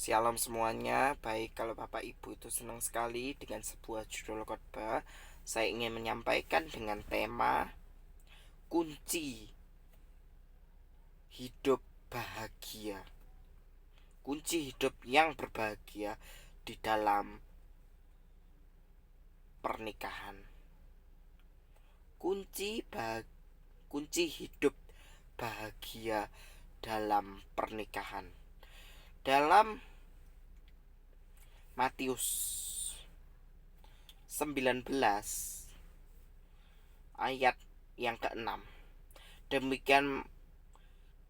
Shalom semuanya. Baik, kalau Bapak Ibu itu senang sekali dengan sebuah judul khotbah, saya ingin menyampaikan dengan tema kunci hidup bahagia. Kunci hidup yang berbahagia di dalam pernikahan. Kunci hidup bahagia dalam pernikahan. Dalam Matius 19 ayat yang ke-6.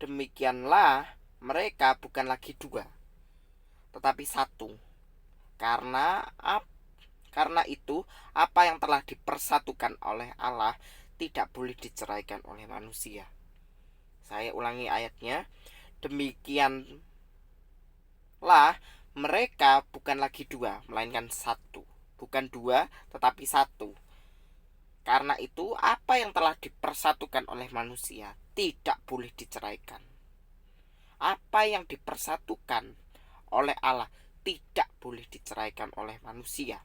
Demikianlah mereka bukan lagi dua, tetapi satu. Karena itu apa yang telah dipersatukan oleh Allah tidak boleh diceraikan oleh manusia. Saya ulangi ayatnya. Demikianlah mereka bukan lagi dua, melainkan satu. Bukan dua, tetapi satu. Karena itu apa yang telah dipersatukan oleh manusia tidak boleh diceraikan. Apa yang dipersatukan oleh Allah tidak boleh diceraikan oleh manusia.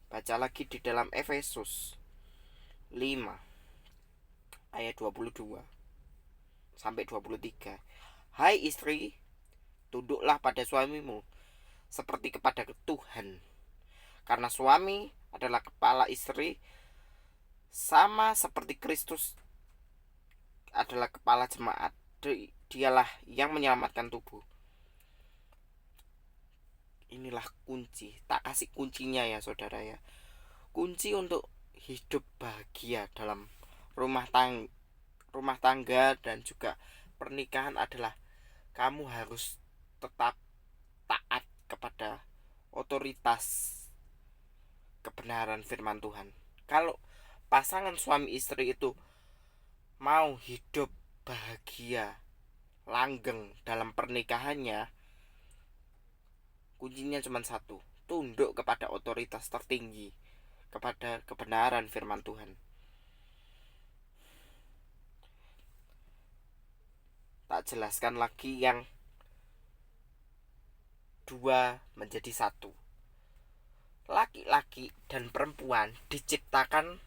Baca lagi di dalam Efesus 5 ayat 22 sampai 23. Hai istri, tunduklah pada suamimu seperti kepada Tuhan. Karena suami adalah kepala istri, sama seperti Kristus adalah kepala jemaat. Dialah yang menyelamatkan tubuh. Inilah kunci. Tak kasih kuncinya ya saudara ya. Kunci untuk hidup bahagia dalam rumah tangga dan juga pernikahan adalah kamu harus tetap taat kepada otoritas kebenaran firman Tuhan. Kalau pasangan suami istri itu mau hidup bahagia, langgeng dalam pernikahannya, kuncinya cuma satu: tunduk kepada otoritas tertinggi, kepada kebenaran firman Tuhan. Tak jelaskan lagi yang dua menjadi satu. Laki-laki dan perempuan diciptakan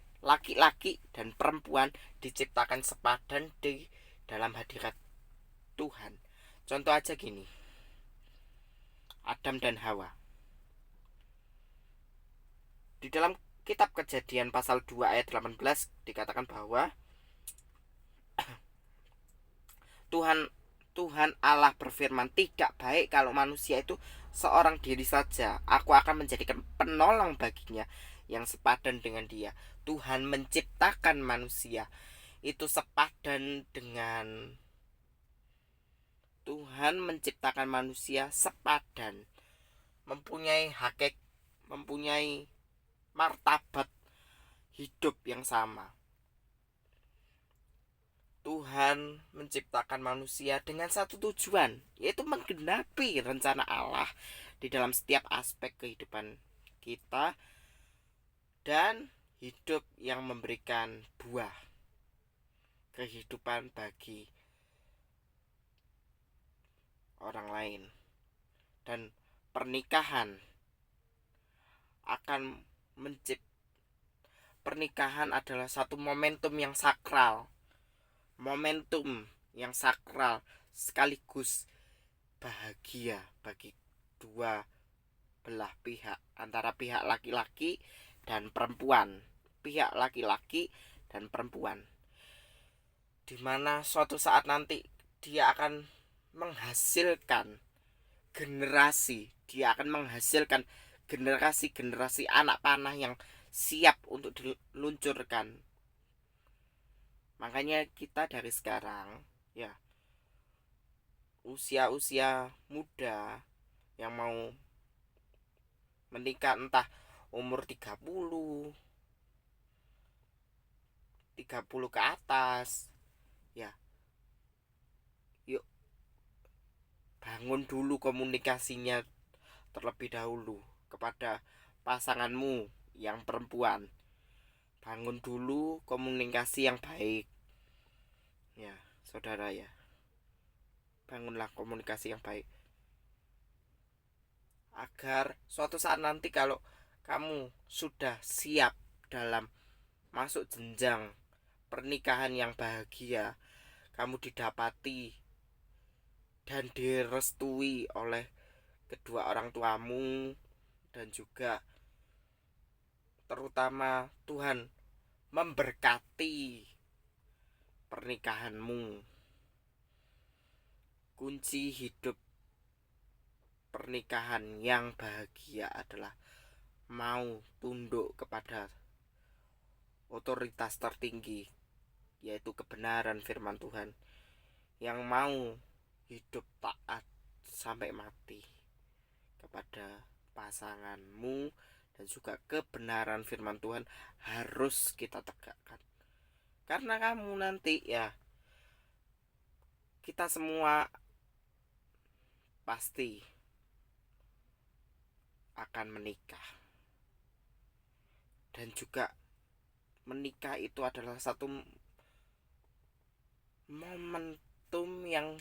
sepadan di dalam hadirat Tuhan. Contoh aja gini, Adam dan Hawa. Di dalam kitab Kejadian pasal 2 ayat 18 dikatakan bahwa Tuhan Allah berfirman, tidak baik kalau manusia itu seorang diri saja. Aku akan menjadikan penolong baginya yang sepadan dengan dia. Tuhan menciptakan manusia itu sepadan dengan Tuhan menciptakan manusia sepadan, mempunyai martabat hidup yang sama. Tuhan menciptakan manusia dengan satu tujuan, yaitu menggenapi rencana Allah di dalam setiap aspek kehidupan kita dan hidup yang memberikan buah kehidupan bagi orang lain. Dan pernikahan adalah satu momentum yang sakral sekaligus bahagia bagi dua belah pihak, antara pihak laki-laki dan perempuan, di mana suatu saat nanti dia akan menghasilkan generasi anak panah yang siap untuk diluncurkan. Makanya kita dari sekarang ya, usia muda yang mau menikah, entah umur 30 ke atas ya, yuk bangun dulu komunikasinya terlebih dahulu kepada pasanganmu yang perempuan. Bangun dulu komunikasi yang baik ya saudara ya. bangunlah komunikasi yang baik, agar suatu saat nanti kalau kamu sudah siap dalam masuk jenjang pernikahan yang bahagia, kamu didapati dan direstui oleh kedua orang tuamu, dan juga terutama Tuhan memberkati pernikahanmu. Kunci hidup pernikahan yang bahagia adalah mau tunduk kepada otoritas tertinggi, yaitu kebenaran firman Tuhan, yang mau hidup taat sampai mati kepada pasanganmu, dan juga kebenaran firman Tuhan harus kita tegakkan. Karena kamu nanti ya, kita semua pasti akan menikah, dan juga menikah itu adalah satu momentum yang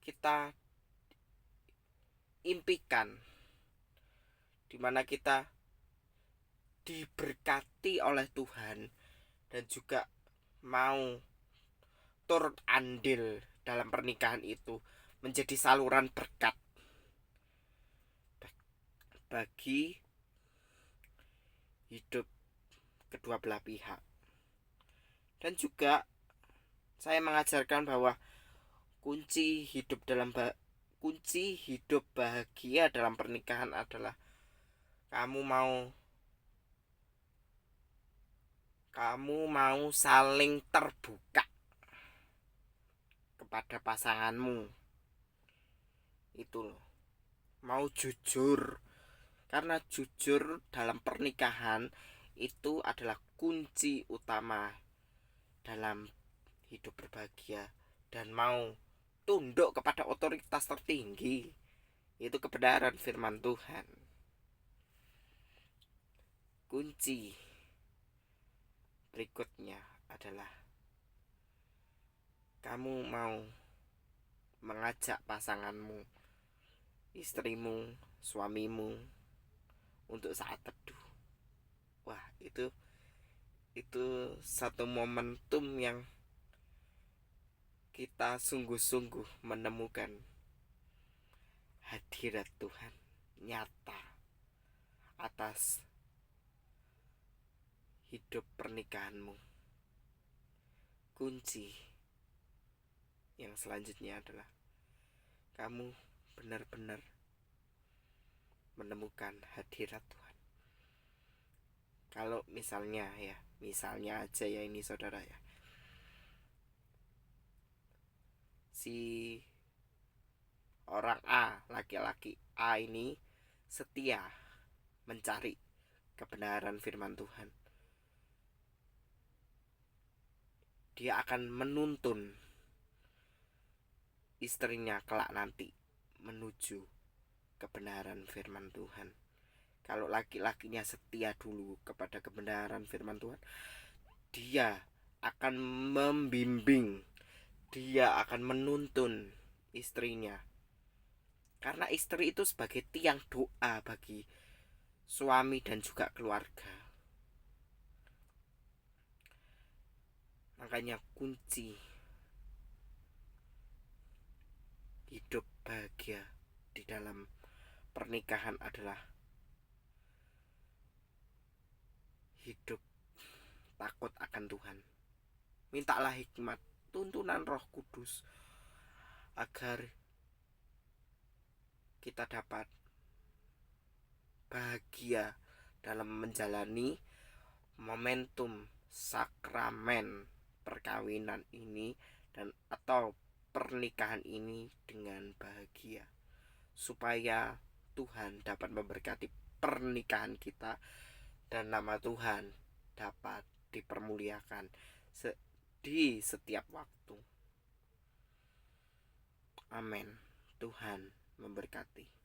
kita impikan, dimana kita diberkati oleh Tuhan dan juga mau turut andil dalam pernikahan itu menjadi saluran berkat bagi hidup kedua belah pihak. Dan juga saya mengajarkan bahwa kunci hidup bahagia dalam pernikahan adalah kamu mau saling terbuka kepada pasanganmu. Itu loh, mau jujur. Karena jujur dalam pernikahan itu adalah kunci utama dalam hidup berbahagia, dan mau tunduk kepada otoritas tertinggi, yaitu kebenaran firman Tuhan. Kunci berikutnya adalah kamu mau mengajak pasanganmu, istrimu, suamimu untuk saat teduh. Wah, itu satu momentum yang kita sungguh-sungguh menemukan hadirat Tuhan nyata atas hidup pernikahanmu. Kunci yang selanjutnya adalah kamu benar-benar menemukan hadirat Tuhan. Kalau misalnya aja ya ini saudara ya, si orang A, laki-laki A ini setia mencari kebenaran firman Tuhan, dia akan menuntun istrinya kelak nanti menuju kebenaran firman Tuhan. Kalau laki-lakinya setia dulu kepada kebenaran firman Tuhan, dia akan membimbing, dia akan menuntun istrinya. Karena istri itu sebagai tiang doa bagi suami dan juga keluarga. Makanya kunci hidup bahagia di dalam pernikahan adalah hidup takut akan Tuhan. Mintalah hikmat, tuntunan Roh Kudus, agar kita dapat bahagia dalam menjalani momentum sakramen perkawinan ini dan atau pernikahan ini dengan bahagia, supaya Tuhan dapat memberkati pernikahan kita dan nama Tuhan dapat dipermuliakan di setiap waktu. Amin. Tuhan memberkati.